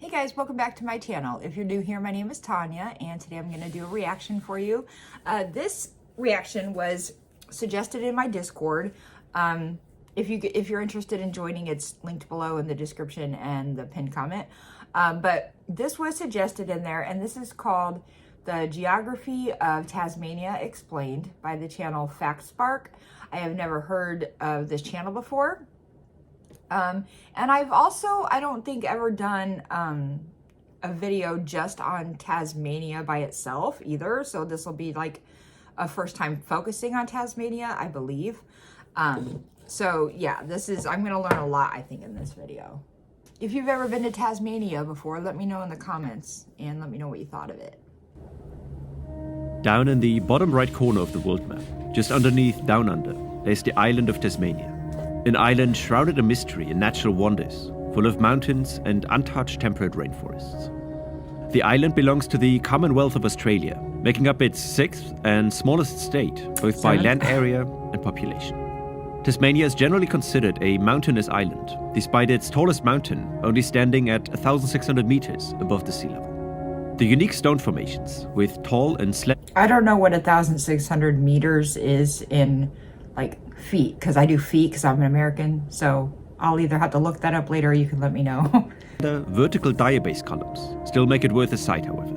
Hey guys, welcome back to my channel. If you're new here, my name is Tanya, and today I'm going to do a reaction for you. This reaction was suggested in my Discord. If you're interested in joining, it's linked below in the description and the pinned comment. But this was suggested in there, and this is called The Geography of Tasmania Explained by the channel Fact Spark. I have never heard of this channel before. And I've also, I don't think, ever done a video just on Tasmania by itself either. So this will be like a first time focusing on Tasmania, I believe. So yeah, I'm going to learn a lot, I think, in this video. If you've ever been to Tasmania before, let me know in the comments and let me know what you thought of it. Down in the bottom right corner of the world map, just underneath Down Under, there's the island of Tasmania. An island shrouded in mystery and natural wonders, full of mountains and untouched temperate rainforests. The island belongs to the Commonwealth of Australia, making up its sixth and smallest state, both by land area and population. Tasmania is generally considered a mountainous island, despite its tallest mountain only standing at 1,600 meters above the sea level. The unique stone formations, with tall and I don't know what 1,600 meters is in, like, feet, because I do feet because I'm an American, so I'll either have to look that up later or you can let me know. The vertical diabase columns still make it worth a sight, however.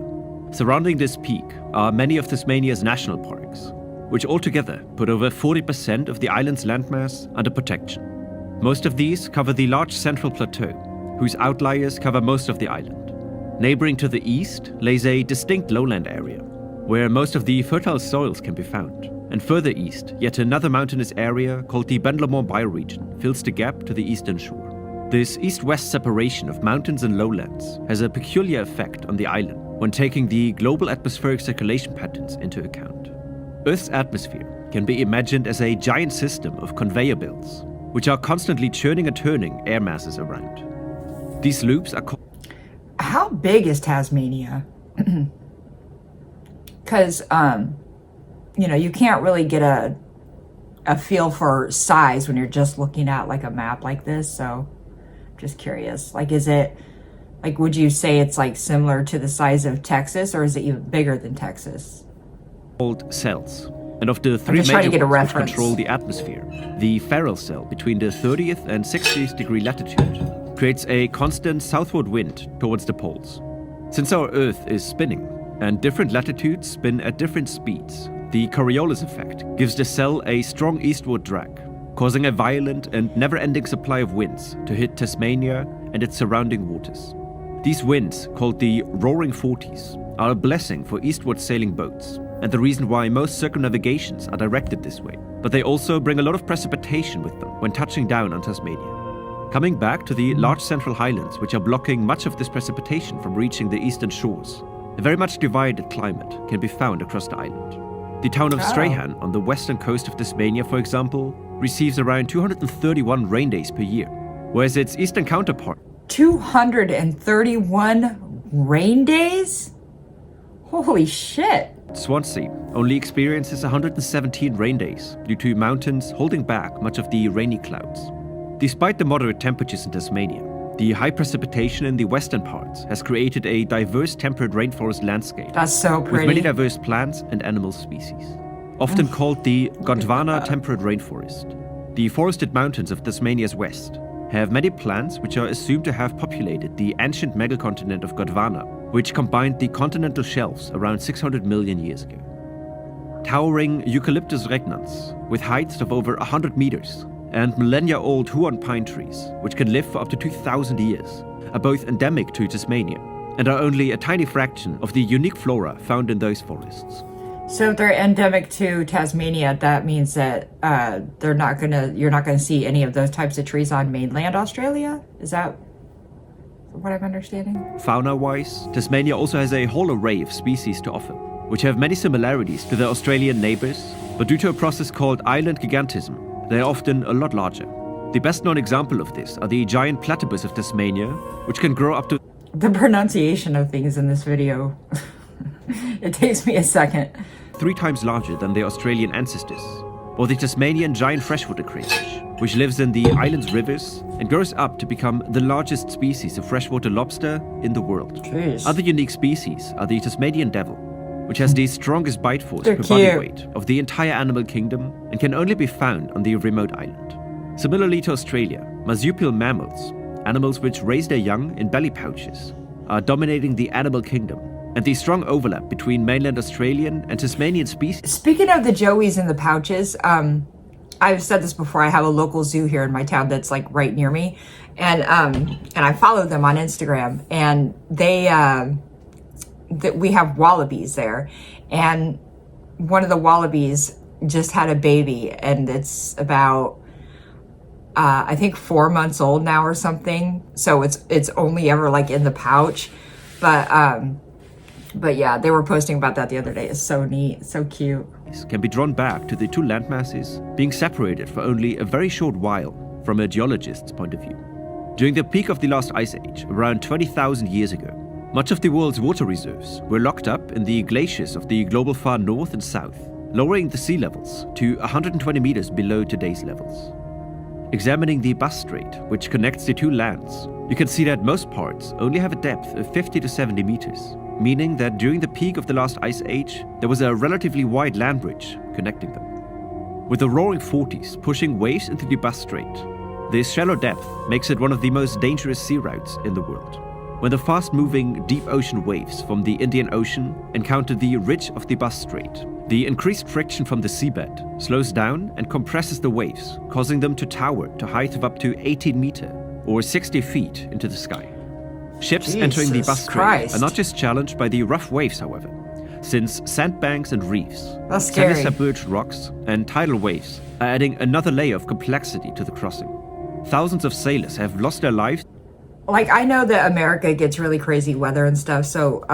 Surrounding this peak are many of Tasmania's national parks, which altogether put over 40% of the island's landmass under protection. Most of these cover the large central plateau, whose outliers cover most of the island. Neighboring to the east lays a distinct lowland area, where most of the fertile soils can be found. And further east, yet another mountainous area called the Bendlamore bioregion fills the gap to the eastern shore. This east-west separation of mountains and lowlands has a peculiar effect on the island when taking the global atmospheric circulation patterns into account. Earth's atmosphere can be imagined as a giant system of conveyor belts, which are constantly churning and turning air masses around. These loops are called... How big is Tasmania? Because, you know, you can't really get a feel for size when you're just looking at like a map like this. So just curious, like, is it like, would you say it's like similar to the size of Texas, or is it even bigger than Texas? Called cells. And of the three major ones which control the atmosphere, the Ferrel cell between the 30th and 60th degree latitude creates a constant southward wind towards the poles. Since our Earth is spinning and different latitudes spin at different speeds, the Coriolis effect gives the cell a strong eastward drag, causing a violent and never-ending supply of winds to hit Tasmania and its surrounding waters. These winds, called the Roaring Forties, are a blessing for eastward sailing boats, and the reason why most circumnavigations are directed this way. But they also bring a lot of precipitation with them when touching down on Tasmania. Coming back to the large central highlands, which are blocking much of this precipitation from reaching the eastern shores, a very much divided climate can be found across the island. The town of Strahan on the western coast of Tasmania, for example, receives around 231 rain days per year, whereas its eastern counterpart... 231 rain days? Holy shit. Swansea only experiences 117 rain days due to mountains holding back much of the rainy clouds. Despite the moderate temperatures in Tasmania, the high precipitation in the western parts has created a diverse temperate rainforest landscape. That's so pretty. With many diverse plants and animal species. Often called the Gondwana temperate rainforest. The forested mountains of Tasmania's west have many plants which are assumed to have populated the ancient megacontinent of Gondwana, which combined the continental shelves around 600 million years ago. Towering Eucalyptus regnans, with heights of over 100 meters, and millennia-old Huon pine trees, which can live for up to 2,000 years, are both endemic to Tasmania and are only a tiny fraction of the unique flora found in those forests. So if they're endemic to Tasmania, that means that you're not gonna see any of those types of trees on mainland Australia? Is that what I'm understanding? Fauna-wise, Tasmania also has a whole array of species to offer, which have many similarities to their Australian neighbors, but due to a process called island gigantism, they are often a lot larger. The best known example of this are the giant platypus of Tasmania, which can grow up to... The pronunciation of things in this video, it takes me a second. 3 times larger than their Australian ancestors, or the Tasmanian giant freshwater crayfish, which lives in the island's rivers and grows up to become the largest species of freshwater lobster in the world. Jeez. Other unique species are the Tasmanian devil, which has the strongest bite force per cute. body weight of the entire animal kingdom and can only be found on the remote island. Similarly to Australia, marsupial mammals, animals which raise their young in belly pouches, are dominating the animal kingdom, and the strong overlap between mainland Australian and Tasmanian species. Speaking of the joeys in the pouches, I've said this before, I have a local zoo here in my town that's like right near me, and I follow them on Instagram, and we have wallabies there, and one of the wallabies just had a baby, and it's about I think 4 months old now or something, so it's only ever like in the pouch, but yeah, they were posting about that the other day. It's so neat, so cute. Can be drawn back to the two landmasses being separated for only a very short while from a geologist's point of view. During the peak of the last ice age, around 20,000 years ago, much of the world's water reserves were locked up in the glaciers of the global far north and south, lowering the sea levels to 120 meters below today's levels. Examining the Bass Strait, which connects the two lands, you can see that most parts only have a depth of 50 to 70 meters, meaning that during the peak of the last ice age, there was a relatively wide land bridge connecting them. With the roaring 40s pushing waves into the Bass Strait, this shallow depth makes it one of the most dangerous sea routes in the world. When the fast-moving deep ocean waves from the Indian Ocean encounter the ridge of the Bass Strait, the increased friction from the seabed slows down and compresses the waves, causing them to tower to a height of up to 18 meters or 60 feet into the sky. Ships entering the Bass Strait are not just challenged by the rough waves, however, since sandbanks and reefs, semi-submerged rocks, and tidal waves are adding another layer of complexity to the crossing. Thousands of sailors have lost their lives. Like, I know that America gets really crazy weather and stuff, so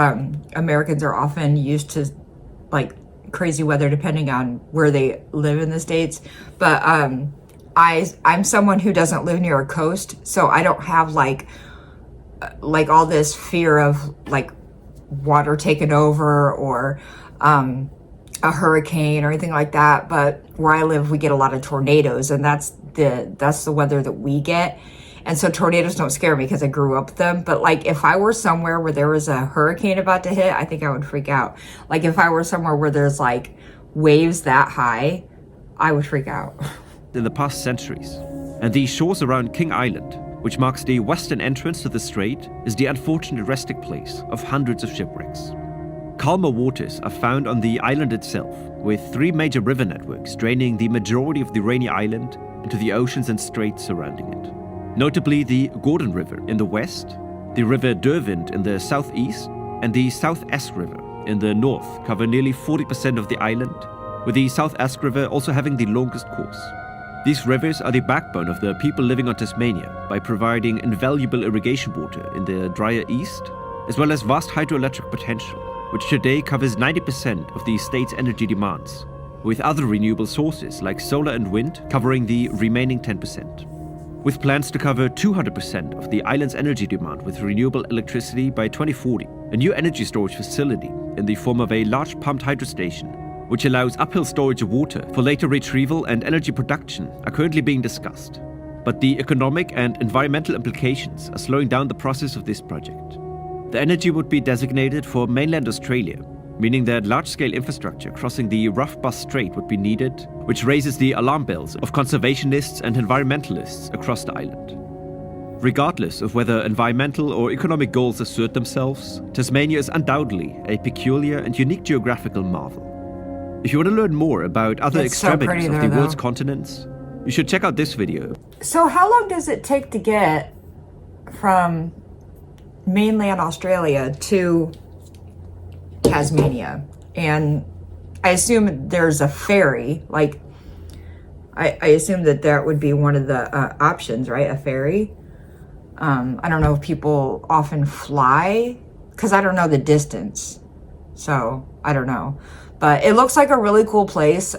Americans are often used to like crazy weather depending on where they live in the States, but I'm someone who doesn't live near a coast, so I don't have like all this fear of like water taking over or a hurricane or anything like that. But where I live, we get a lot of tornadoes, and that's the weather that we get. And so tornadoes don't scare me because I grew up with them. But like if I were somewhere where there was a hurricane about to hit, I think I would freak out. Like if I were somewhere where there's like waves that high, I would freak out. In the past centuries, and the shores around King Island, which marks the western entrance to the strait, is the unfortunate resting place of hundreds of shipwrecks. Calmer waters are found on the island itself, with 3 major river networks draining the majority of the rainy island into the oceans and straits surrounding it. Notably the Gordon River in the west, the River Derwent in the southeast, and the South Esk River in the north cover nearly 40% of the island, with the South Esk River also having the longest course. These rivers are the backbone of the people living on Tasmania by providing invaluable irrigation water in the drier east, as well as vast hydroelectric potential, which today covers 90% of the state's energy demands, with other renewable sources like solar and wind covering the remaining 10%. With plans to cover 200% of the island's energy demand with renewable electricity by 2040, a new energy storage facility in the form of a large pumped hydro station, which allows uphill storage of water for later retrieval and energy production, are currently being discussed. But the economic and environmental implications are slowing down the process of this project. The energy would be designated for mainland Australia, meaning that large-scale infrastructure crossing the rough Bass Strait would be needed, which raises the alarm bells of conservationists and environmentalists across the island. Regardless of whether environmental or economic goals assert themselves, Tasmania is undoubtedly a peculiar and unique geographical marvel. If you want to learn more about other extremities of the world's continents, you should check out this video. So how long does it take to get from mainland Australia to Tasmania? And I assume there's a ferry, like I assume that would be one of the options, right? A ferry. I don't know if people often fly because I don't know the distance, so I don't know, but it looks like a really cool place.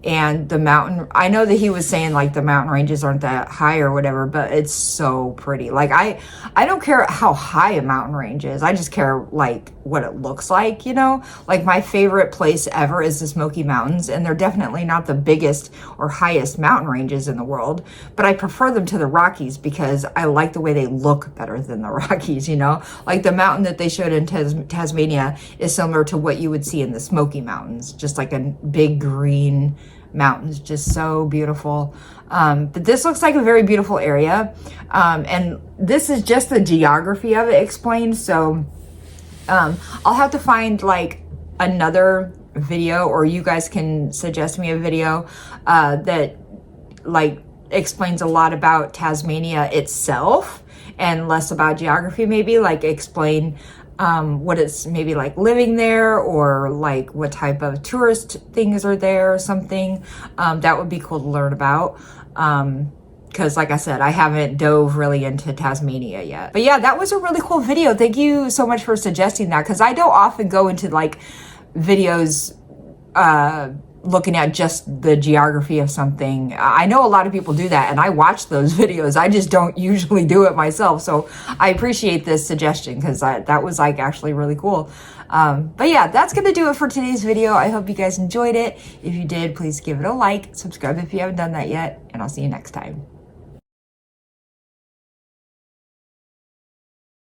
and the mountain, I know that he was saying like the mountain ranges aren't that high or whatever, but it's so pretty. Like I don't care how high a mountain range is. I just care like what it looks like, you know? Like my favorite place ever is the Smoky Mountains, and they're definitely not the biggest or highest mountain ranges in the world, but I prefer them to the Rockies because I like the way they look better than the Rockies, you know? Like the mountain that they showed in Tasmania is similar to what you would see in the Smoky Mountains, just like a big green mountains, just so beautiful. But this looks like a very beautiful area, and this is just the geography of it explained. So I'll have to find like another video, or you guys can suggest me a video that like explains a lot about Tasmania itself and less about geography, maybe like explain what it's maybe like living there, or like what type of tourist things are there or something. That would be cool to learn about. Because like I said, I haven't dove really into Tasmania yet. But yeah, that was a really cool video. Thank you so much for suggesting that, because I don't often go into like videos looking at just the geography of something. I know a lot of people do that, and I watch those videos. I just don't usually do it myself. So I appreciate this suggestion, because that was like actually really cool. But yeah, that's gonna do it for today's video. I hope you guys enjoyed it. If you did, please give it a like, subscribe if you haven't done that yet, and I'll see you next time.